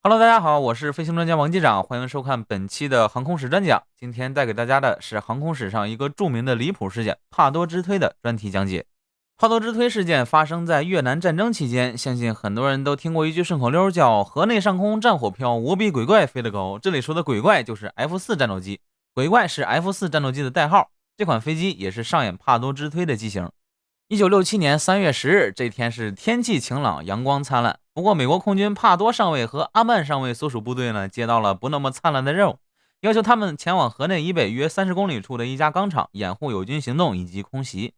Hello，大家好，我是飞行专家王机长，欢迎收看本期的航空史专讲。今天带给大家的是航空史上一个著名的离谱事件——帕多之推的专题讲解。帕多之推事件发生在越南战争期间，相信很多人都听过一句顺口溜，叫“河内上空战火飘，我比鬼怪飞得高”。这里说的鬼怪就是 F4战斗机，鬼怪是 F4战斗机的代号。这款飞机也是上演帕多之推的机型。1967年3月10日，这天是天气晴朗，阳光灿烂。不过，美国空军帕多上尉和阿曼上尉所属部队呢，接到了不那么灿烂的任务，要求他们前往河内以北约30公里处的一家钢厂，掩护友军行动以及空袭。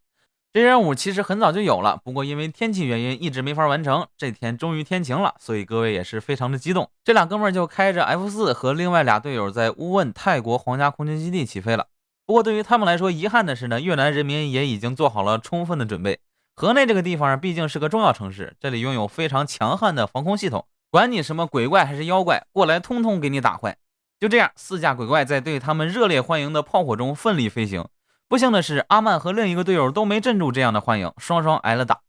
这任务其实很早就有了，不过因为天气原因一直没法完成。这天终于天晴了，所以各位也是非常的激动。这俩哥们儿就开着 F4和另外俩队友在乌汶泰国皇家空军基地起飞了。不过对于他们来说，遗憾的是呢，越南人民也已经做好了充分的准备。河内这个地方毕竟是个重要城市，这里拥有非常强悍的防空系统，管你什么鬼怪还是妖怪，过来通通给你打坏。就这样，四架鬼怪在对他们热烈欢迎的炮火中奋力飞行。不幸的是，阿曼和另一个队友都没镇住这样的欢迎，双双挨了打。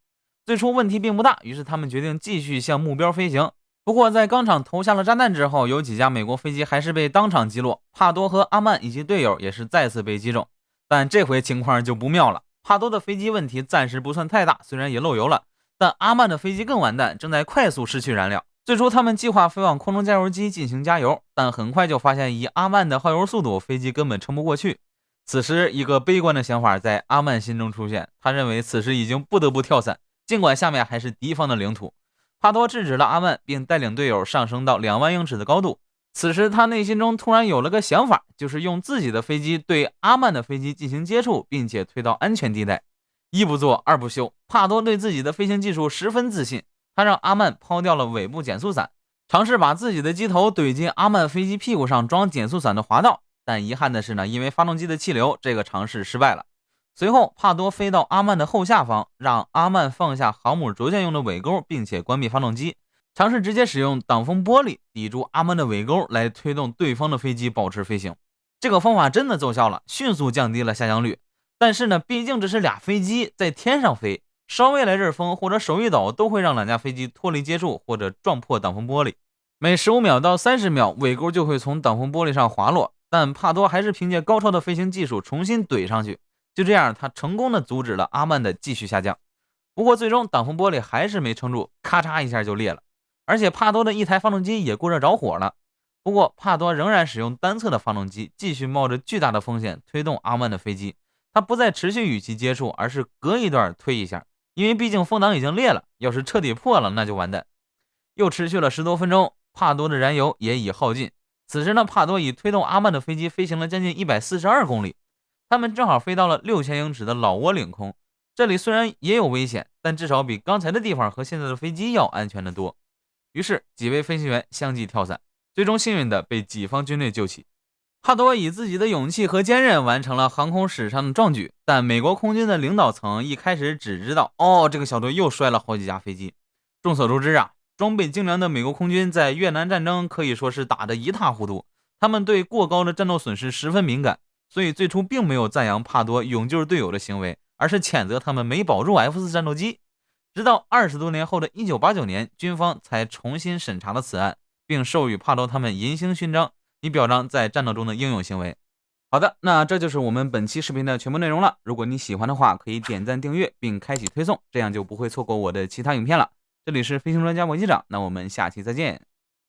最初问题并不大，于是他们决定继续向目标飞行。不过在钢厂投下了炸弹之后，有几架美国飞机还是被当场击落，帕多和阿曼以及队友也是再次被击中。但这回情况就不妙了，帕多的飞机问题暂时不算太大，虽然也漏油了，但阿曼的飞机更完蛋，正在快速失去燃料。最初他们计划飞往空中加油机进行加油，但很快就发现以阿曼的耗油速度，飞机根本撑不过去。此时一个悲观的想法在阿曼心中出现，他认为此时已经不得不跳伞，尽管下面还是敌方的领土。帕多制止了阿曼，并带领队友上升到2万英尺的高度。此时他内心中突然有了个想法，就是用自己的飞机对阿曼的飞机进行接触，并且推到安全地带。一不做二不休，帕多对自己的飞行技术十分自信，他让阿曼抛掉了尾部减速伞，尝试把自己的机头怼进阿曼飞机屁股上装减速伞的滑道。但遗憾的是呢，因为发动机的气流，这个尝试失败了。随后，帕多飞到阿曼的后下方，让阿曼放下航母轴线用的尾钩，并且关闭发动机，尝试直接使用挡风玻璃抵住阿曼的尾钩，来推动对方的飞机保持飞行。这个方法真的奏效了，迅速降低了下降率。但是呢，毕竟这是俩飞机在天上飞，稍微来阵风或者手一抖，都会让两架飞机脱离接触或者撞破挡风玻璃。每15秒到30秒，尾钩就会从挡风玻璃上滑落，但帕多还是凭借高超的飞行技术重新怼上去。就这样，他成功的阻止了阿曼的继续下降。不过最终挡风玻璃还是没撑住，咔嚓一下就裂了，而且帕多的一台发动机也过热着火了。不过帕多仍然使用单侧的发动机，继续冒着巨大的风险推动阿曼的飞机。他不再持续与其接触，而是隔一段推一下，因为毕竟风挡已经裂了，要是彻底破了那就完蛋。又持续了10多分钟，帕多的燃油也已耗尽。此时呢，帕多以推动阿曼的飞机飞行了将近142公里。他们正好飞到了6000英尺的老挝领空，这里虽然也有危险，但至少比刚才的地方和现在的飞机要安全得多。于是几位飞行员相继跳伞，最终幸运的被己方军队救起。帕多以自己的勇气和坚韧完成了航空史上的壮举，但美国空军的领导层一开始只知道，这个小队又摔了好几架飞机。众所周知啊，装备精良的美国空军在越南战争可以说是打得一塌糊涂，他们对过高的战斗损失十分敏感。所以最初并没有赞扬帕多勇救队友的行为，而是谴责他们没保住 F4战斗机。直到20多年后的1989年，军方才重新审查了此案，并授予帕多他们银星勋章，以表彰在战斗中的英勇行为。好的，那这就是我们本期视频的全部内容了。如果你喜欢的话，可以点赞订阅并开启推送，这样就不会错过我的其他影片了。这里是飞行专家王机长，那我们下期再见。